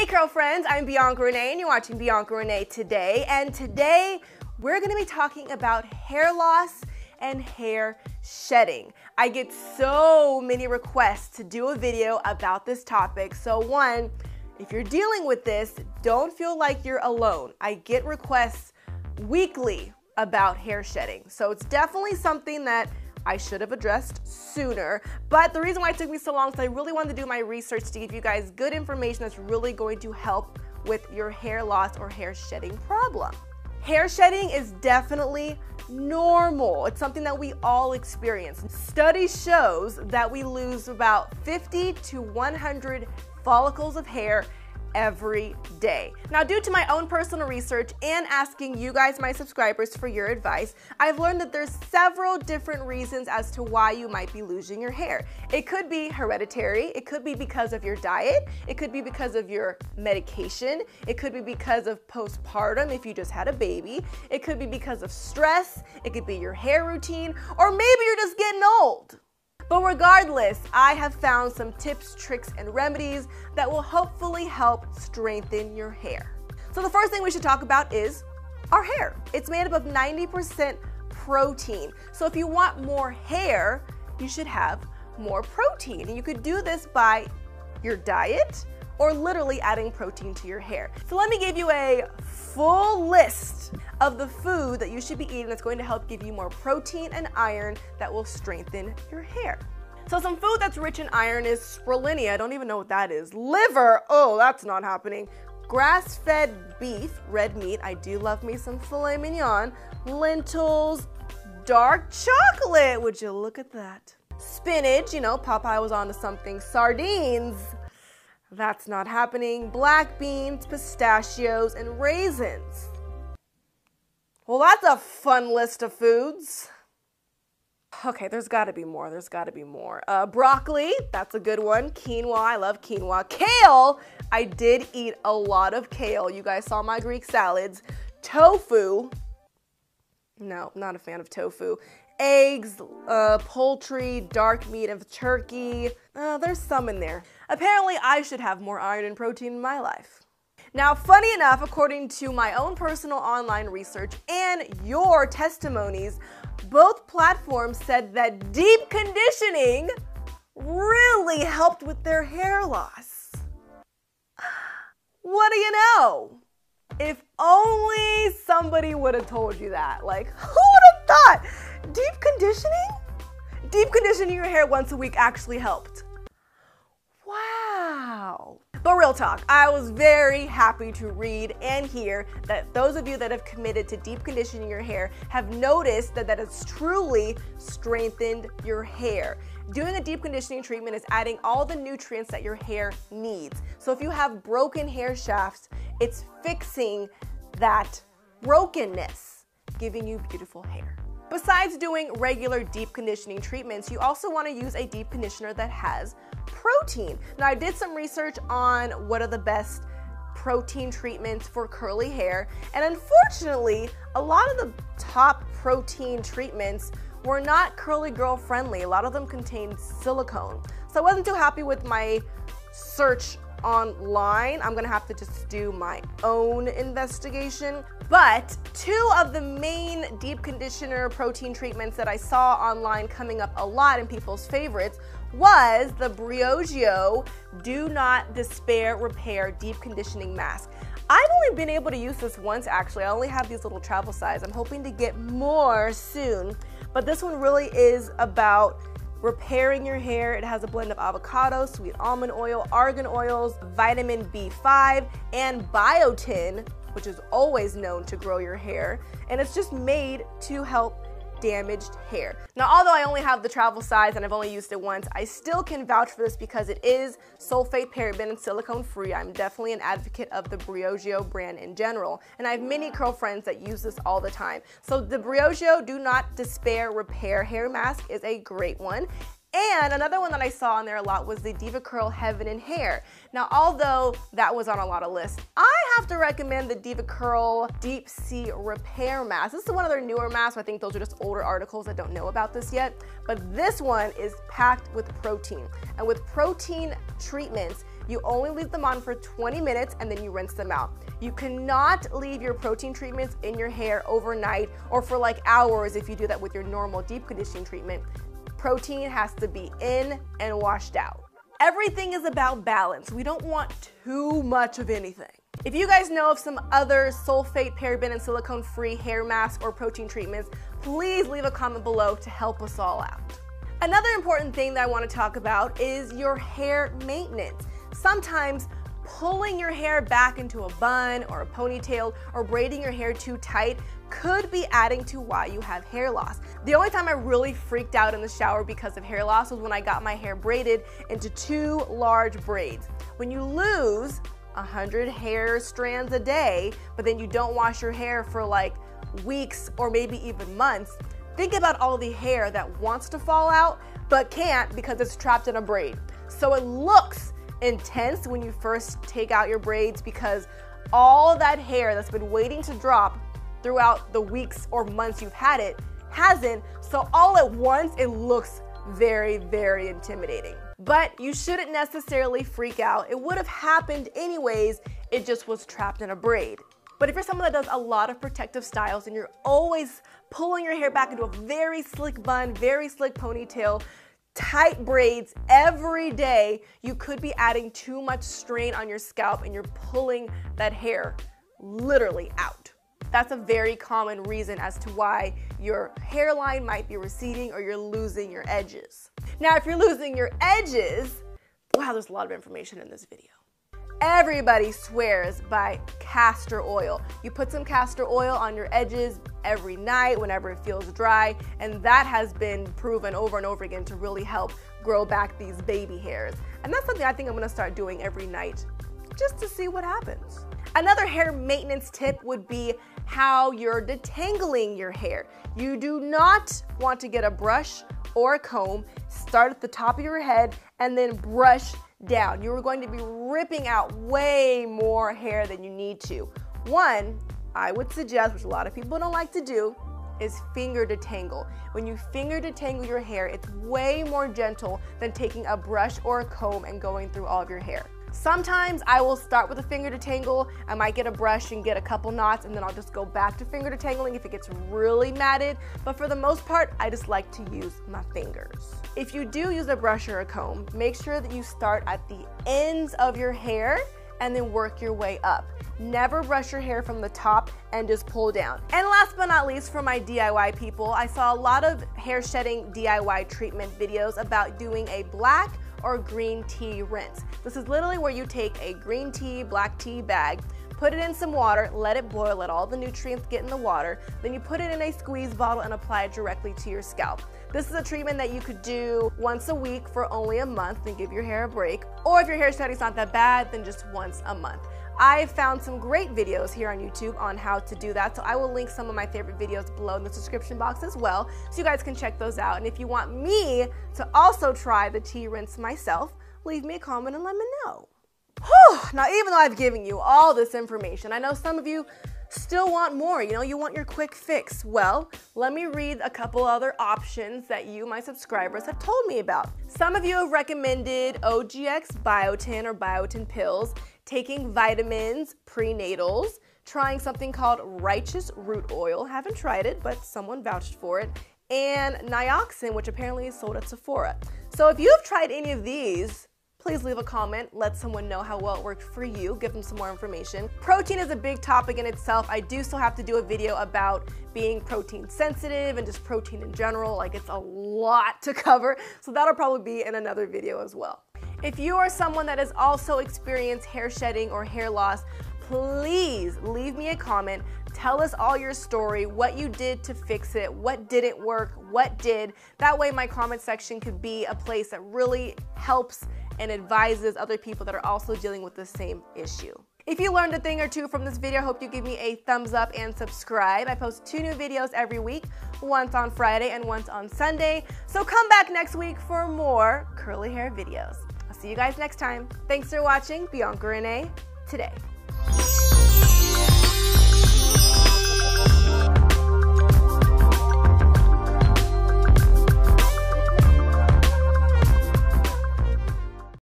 Hey curl friends, I'm Bianca Renee and you're watching Bianca Renee Today. And today we're going to be talking about hair loss and hair shedding. I get so many requests to do a video about this topic. So one, if you're dealing with this, don't feel like you're alone. I get requests weekly about hair shedding. So it's definitely something that I should have addressed sooner, but the reason why it took me so long is I really wanted to do my research to give you guys good information that's really going to help with your hair loss or hair shedding problem. Hair shedding is definitely normal. It's something that we all experience. Study shows that we lose about 50 to 100 follicles of hair every day. Now, due to my own personal research and asking you guys, my subscribers, for your advice, I've learned that there's several different reasons as to why you might be losing your hair. It could be hereditary, it could be because of your diet, it could be because of your medication, it could be because of postpartum if you just had a baby, it could be because of stress, it could be your hair routine, or maybe you're just getting old. But regardless, I have found some tips, tricks, and remedies that will hopefully help strengthen your hair. So the first thing we should talk about is our hair. It's made up of 90% protein. So if you want more hair, you should have more protein. And you could do this by your diet or literally adding protein to your hair. So let me give you a full list of the food that you should be eating that's going to help give you more protein and iron that will strengthen your hair. So some food that's rich in iron is spirulina. I don't even know what that is. Liver, oh, that's not happening. Grass-fed beef, red meat. I do love me some filet mignon. Lentils, dark chocolate. Would you look at that? Spinach, you know, Popeye was onto something. Sardines. That's not happening. Black beans, pistachios, and raisins. Well, that's a fun list of foods. Okay, there's gotta be more, broccoli, that's a good one. Quinoa, I love quinoa. Kale, I did eat a lot of kale. You guys saw my Greek salads. Tofu, no, not a fan of tofu. Eggs, poultry, dark meat of turkey. There's some in there. Apparently, I should have more iron and protein in my life. Now, funny enough, according to my own personal online research and your testimonies, both platforms said that deep conditioning really helped with their hair loss. What do you know? If only somebody would have told you that. Like, who would have thought? Deep conditioning? Deep conditioning your hair once a week actually helped. Wow. But real talk, I was very happy to read and hear that those of you that have committed to deep conditioning your hair have noticed that has truly strengthened your hair. Doing a deep conditioning treatment is adding all the nutrients that your hair needs. So if you have broken hair shafts, it's fixing that brokenness, giving you beautiful hair. Besides doing regular deep conditioning treatments, you also want to use a deep conditioner that has protein. Now, I did some research on what are the best protein treatments for curly hair, and unfortunately, a lot of the top protein treatments were not curly girl friendly. A lot of them contained silicone. So I wasn't too happy with my search online. I'm gonna have to just do my own investigation. But two of the main deep conditioner protein treatments that I saw online coming up a lot in people's favorites was the Briogeo Do Not Despair Repair Deep Conditioning Mask. I've only been able to use this once actually. I only have these little travel size. I'm hoping to get more soon. But this one really is about repairing your hair. It has a blend of avocado, sweet almond oil, argan oils, vitamin B5, and biotin, which is always known to grow your hair. And it's just made to help damaged hair. Now, although I only have the travel size and I've only used it once, I still can vouch for this because it is sulfate, paraben, and silicone free. I'm definitely an advocate of the Briogeo brand in general, and I have many curl friends that use this all the time. So the Briogeo Do Not Despair Repair Hair Mask is a great one. And another one that I saw on there a lot was the Diva Curl Heaven and Hair. Now, although that was on a lot of lists, I have to recommend the Diva Curl Deep Sea Repair Mask. This is one of their newer masks. I think those are just older articles that don't know about this yet. But this one is packed with protein. And with protein treatments, You only leave them on for 20 minutes and then you rinse them out. You cannot leave your protein treatments in your hair overnight or for like hours if you do that with your normal deep conditioning treatment. Protein has to be in and washed out. Everything is about balance. We don't want too much of anything. If you guys know of some other sulfate, paraben, and silicone-free hair masks or protein treatments, please leave a comment below to help us all out. Another important thing that I want to talk about is your hair maintenance. Sometimes pulling your hair back into a bun or a ponytail or braiding your hair too tight could be adding to why you have hair loss. The only time I really freaked out in the shower because of hair loss was when I got my hair braided into 2 large braids. When you lose 100 hair strands a day, but then you don't wash your hair for like weeks or maybe even months, think about all the hair that wants to fall out but can't because it's trapped in a braid. So it looks intense when you first take out your braids because all that hair that's been waiting to drop throughout the weeks or months you've had it hasn't, so all at once it looks very, very intimidating. But you shouldn't necessarily freak out. It would have happened anyways, it just was trapped in a braid. But if you're someone that does a lot of protective styles and you're always pulling your hair back into a very slick bun, very slick ponytail, tight braids every day, you could be adding too much strain on your scalp and you're pulling that hair literally out. That's a very common reason as to why your hairline might be receding or you're losing your edges. Now, if you're losing your edges, wow, there's a lot of information in this video. Everybody swears by castor oil. You put some castor oil on your edges every night whenever it feels dry, and that has been proven over and over again to really help grow back these baby hairs. And that's something I think I'm gonna start doing every night just to see what happens. Another hair maintenance tip would be how you're detangling your hair. You do not want to get a brush or a comb, start at the top of your head, and then brush down. You are going to be ripping out way more hair than you need to. One, I would suggest, which a lot of people don't like to do, is finger detangle. When you finger detangle your hair, it's way more gentle than taking a brush or a comb and going through all of your hair. Sometimes I will start with a finger detangle. I might get a brush and get a couple knots and then I'll just go back to finger detangling if it gets really matted. But for the most part, I just like to use my fingers. If you do use a brush or a comb, make sure that you start at the ends of your hair and then work your way up. Never brush your hair from the top and just pull down. And last but not least, for my DIY people, I saw a lot of hair shedding DIY treatment videos about doing a black or green tea rinse. This is literally where you take a green tea, black tea bag, put it in some water, let it boil, let all the nutrients get in the water, then you put it in a squeeze bottle and apply it directly to your scalp. This is a treatment that you could do once a week for only a month and give your hair a break. Or if your hair shedding's not that bad, then just once a month. I found some great videos here on YouTube on how to do that, so I will link some of my favorite videos below in the description box as well, so you guys can check those out. And if you want me to also try the tea rinse myself, leave me a comment and let me know. Whew. Now, even though I've given you all this information, I know some of you still want more, you want your quick fix. Well, let me read a couple other options that you, my subscribers, have told me about. Some of you have recommended OGX biotin or biotin pills, taking vitamins, prenatals, trying something called righteous root oil, haven't tried it, but someone vouched for it, and Nioxin, which apparently is sold at Sephora. So if you have tried any of these, please leave a comment, let someone know how well it worked for you, give them some more information. Protein is a big topic in itself. I do still have to do a video about being protein sensitive and just protein in general. Like, it's a lot to cover, so that'll probably be in another video as well. If you are someone that has also experienced hair shedding or hair loss, please leave me a comment. Tell us all your story, what you did to fix it, what didn't work, what did. That way my comment section could be a place that really helps and advises other people that are also dealing with the same issue. If you learned a thing or two from this video, I hope you give me a thumbs up and subscribe. I post 2 new videos every week, once on Friday and once on Sunday. So come back next week for more curly hair videos. I'll see you guys next time. Thanks for watching Bianca Renee Today.